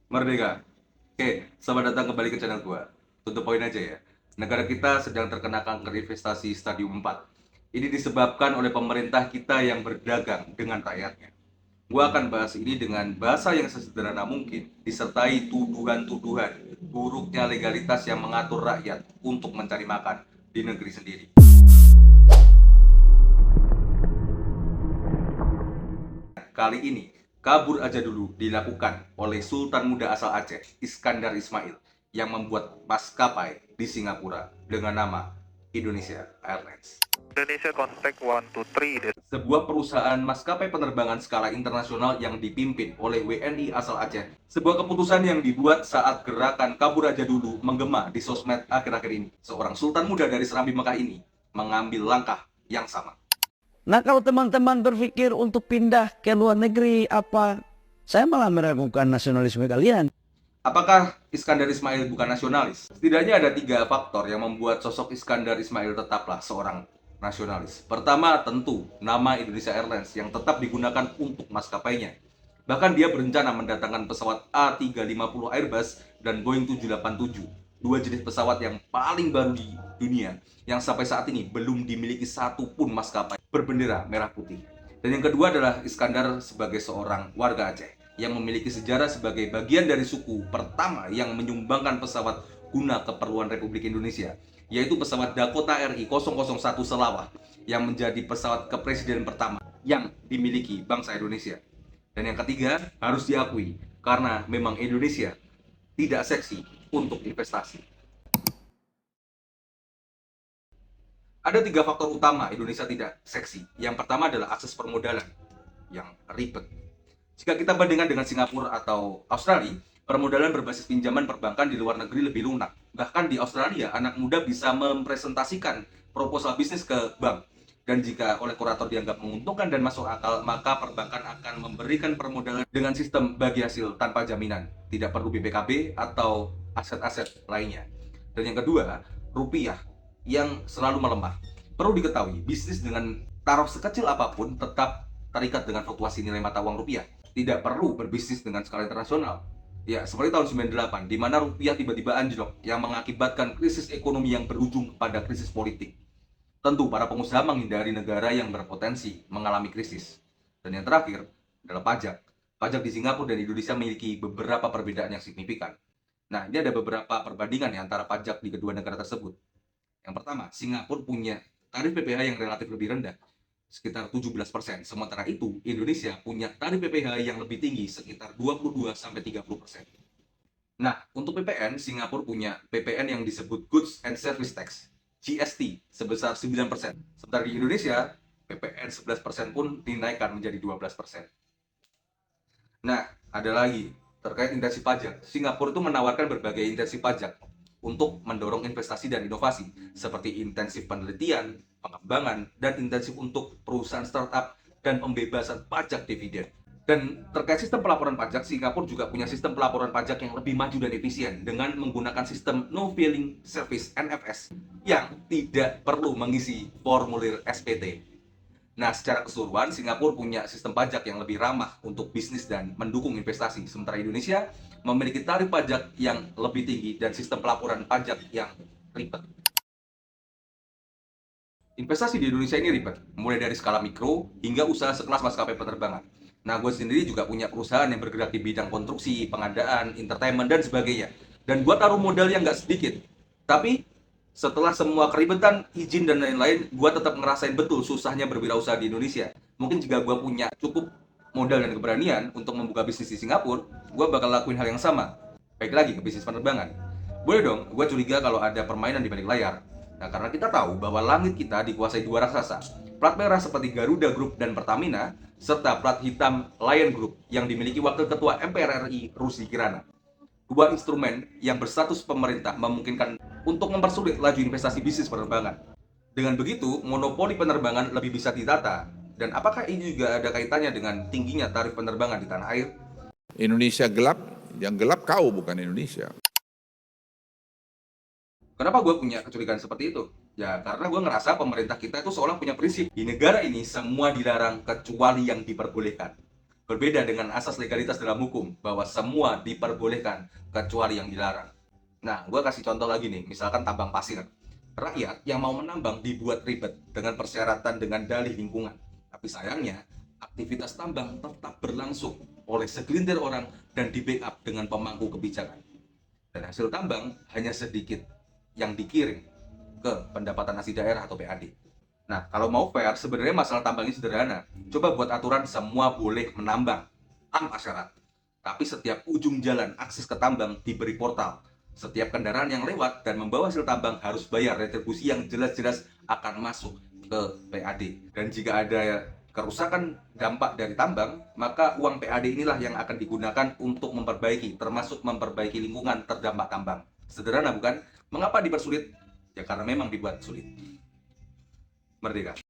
Merdeka. Oke, selamat datang kembali ke channel gua. Tutup poin aja ya. Negara kita sedang terkena kanker investasi stadium 4. Ini disebabkan oleh pemerintah kita yang berdagang dengan rakyatnya. Gua akan bahas ini dengan bahasa yang sesederhana mungkin, disertai tuduhan-tuduhan buruknya legalitas yang mengatur rakyat untuk mencari makan di negeri sendiri. Kali ini, kabur aja dulu dilakukan oleh Sultan Muda asal Aceh, Iskandar Ismail, yang membuat maskapai di Singapura dengan nama Indonesia Airlines. Indonesia contact 123. Sebuah perusahaan maskapai penerbangan skala internasional yang dipimpin oleh WNI asal Aceh. Sebuah keputusan yang dibuat saat gerakan kabur aja dulu menggema di sosmed akhir-akhir ini. Seorang sultan muda dari Serambi Mekah ini mengambil langkah yang sama. Nah, kalau teman-teman berpikir untuk pindah ke luar negeri, saya malah meragukan nasionalisme kalian. Apakah Iskandar Ismail bukan nasionalis? Setidaknya ada 3 faktor yang membuat sosok Iskandar Ismail tetaplah seorang nasionalis. Pertama, tentu nama Indonesia Airlines yang tetap digunakan untuk maskapainya. Bahkan dia berencana mendatangkan pesawat A350 Airbus dan Boeing 787, dua jenis pesawat yang paling baru di dunia, yang sampai saat ini belum dimiliki satu pun maskapai berbendera merah putih. Dan yang kedua adalah Iskandar sebagai seorang warga Aceh yang memiliki sejarah sebagai bagian dari suku pertama yang menyumbangkan pesawat guna keperluan Republik Indonesia, yaitu pesawat Dakota RI 001 Selawah yang menjadi pesawat kepresiden pertama yang dimiliki bangsa Indonesia. Dan yang ketiga, harus diakui, karena memang Indonesia tidak seksi untuk investasi. Ada 3 faktor utama Indonesia tidak seksi. Yang pertama adalah akses permodalan yang ribet. Jika kita bandingkan dengan Singapura atau Australia, permodalan berbasis pinjaman perbankan di luar negeri lebih lunak. Bahkan di Australia, anak muda bisa mempresentasikan proposal bisnis ke bank. Dan jika oleh kurator dianggap menguntungkan dan masuk akal, maka perbankan akan memberikan permodalan dengan sistem bagi hasil tanpa jaminan. Tidak perlu BPKB atau aset-aset lainnya. Dan yang kedua, rupiah yang selalu melemah. Perlu diketahui, bisnis dengan taraf sekecil apapun tetap terikat dengan fluktuasi nilai mata uang rupiah. Tidak perlu berbisnis dengan skala internasional. Ya, seperti tahun 98, di mana rupiah tiba-tiba anjlok yang mengakibatkan krisis ekonomi yang berujung pada krisis politik. Tentu, para pengusaha menghindari negara yang berpotensi mengalami krisis. Dan yang terakhir adalah pajak. Pajak di Singapura dan Indonesia memiliki beberapa perbedaan yang signifikan. Nah, ini ada beberapa perbandingan ya antara pajak di kedua negara tersebut. Yang pertama, Singapura punya tarif PPh yang relatif lebih rendah, sekitar 17%. Sementara itu, Indonesia punya tarif PPh yang lebih tinggi, sekitar 22-30%. Nah, untuk PPN, Singapura punya PPN yang disebut Goods and Service Tax, GST, sebesar 9%. Sementara di Indonesia, PPN 11% pun dinaikkan menjadi 12%. Nah, ada lagi terkait intensi pajak. Singapura itu menawarkan berbagai intensi pajak untuk mendorong investasi dan inovasi, seperti intensif penelitian, pengembangan, dan intensif untuk perusahaan startup dan pembebasan pajak dividen. Dan terkait sistem pelaporan pajak, Singapura juga punya sistem pelaporan pajak yang lebih maju dan efisien dengan menggunakan sistem No Filing Service (NFS) yang tidak perlu mengisi formulir SPT. Nah, secara keseluruhan, Singapura punya sistem pajak yang lebih ramah untuk bisnis dan mendukung investasi. Sementara Indonesia memiliki tarif pajak yang lebih tinggi dan sistem pelaporan pajak yang ribet. Investasi di Indonesia ini ribet, mulai dari skala mikro hingga usaha sekelas maskapai penerbangan. Nah, gue sendiri juga punya perusahaan yang bergerak di bidang konstruksi, pengadaan, entertainment, dan sebagainya. Dan gue taruh modal yang nggak sedikit. Tapi setelah semua keribetan, izin, dan lain-lain, gue tetap ngerasain betul susahnya berwirausaha di Indonesia. Mungkin jika gue punya cukup modal dan keberanian untuk membuka bisnis di Singapura, gue bakal lakuin hal yang sama. Baik lagi ke bisnis penerbangan. Boleh dong, gue curiga kalau ada permainan di balik layar. Nah, karena kita tahu bahwa langit kita dikuasai dua raksasa, plat merah seperti Garuda Group dan Pertamina, serta plat hitam Lion Group yang dimiliki Wakil Ketua MPR RI Rusdi Kirana. Dua instrumen yang berstatus pemerintah memungkinkan untuk mempersulit laju investasi bisnis penerbangan. Dengan begitu, monopoli penerbangan lebih bisa ditata. Dan apakah ini juga ada kaitannya dengan tingginya tarif penerbangan di tanah air? Indonesia gelap, yang gelap kau bukan Indonesia. Kenapa gue punya kecurigaan seperti itu? Ya, karena gue ngerasa pemerintah kita itu seolah punya prinsip. Di negara ini semua dilarang kecuali yang diperbolehkan. Berbeda dengan asas legalitas dalam hukum, bahwa semua diperbolehkan kecuali yang dilarang. Nah, gue kasih contoh lagi nih, misalkan tambang pasir. Rakyat yang mau menambang dibuat ribet dengan persyaratan dengan dalih lingkungan. Tapi sayangnya, aktivitas tambang tetap berlangsung oleh segelintir orang dan di-backup dengan pemangku kebijakan. Dan hasil tambang hanya sedikit yang dikirim ke pendapatan asli daerah atau PAD. Nah, kalau mau fair, sebenarnya masalah tambang ini sederhana. Coba buat aturan semua boleh menambang tanpa syarat. Tapi setiap ujung jalan akses ke tambang diberi portal. Setiap kendaraan yang lewat dan membawa hasil tambang harus bayar retribusi yang jelas-jelas akan masuk ke PAD. Dan jika ada kerusakan dampak dari tambang, maka uang PAD inilah yang akan digunakan untuk memperbaiki, termasuk memperbaiki lingkungan terdampak tambang. Sederhana bukan? Mengapa dipersulit? Ya karena memang dibuat sulit. Merdeka.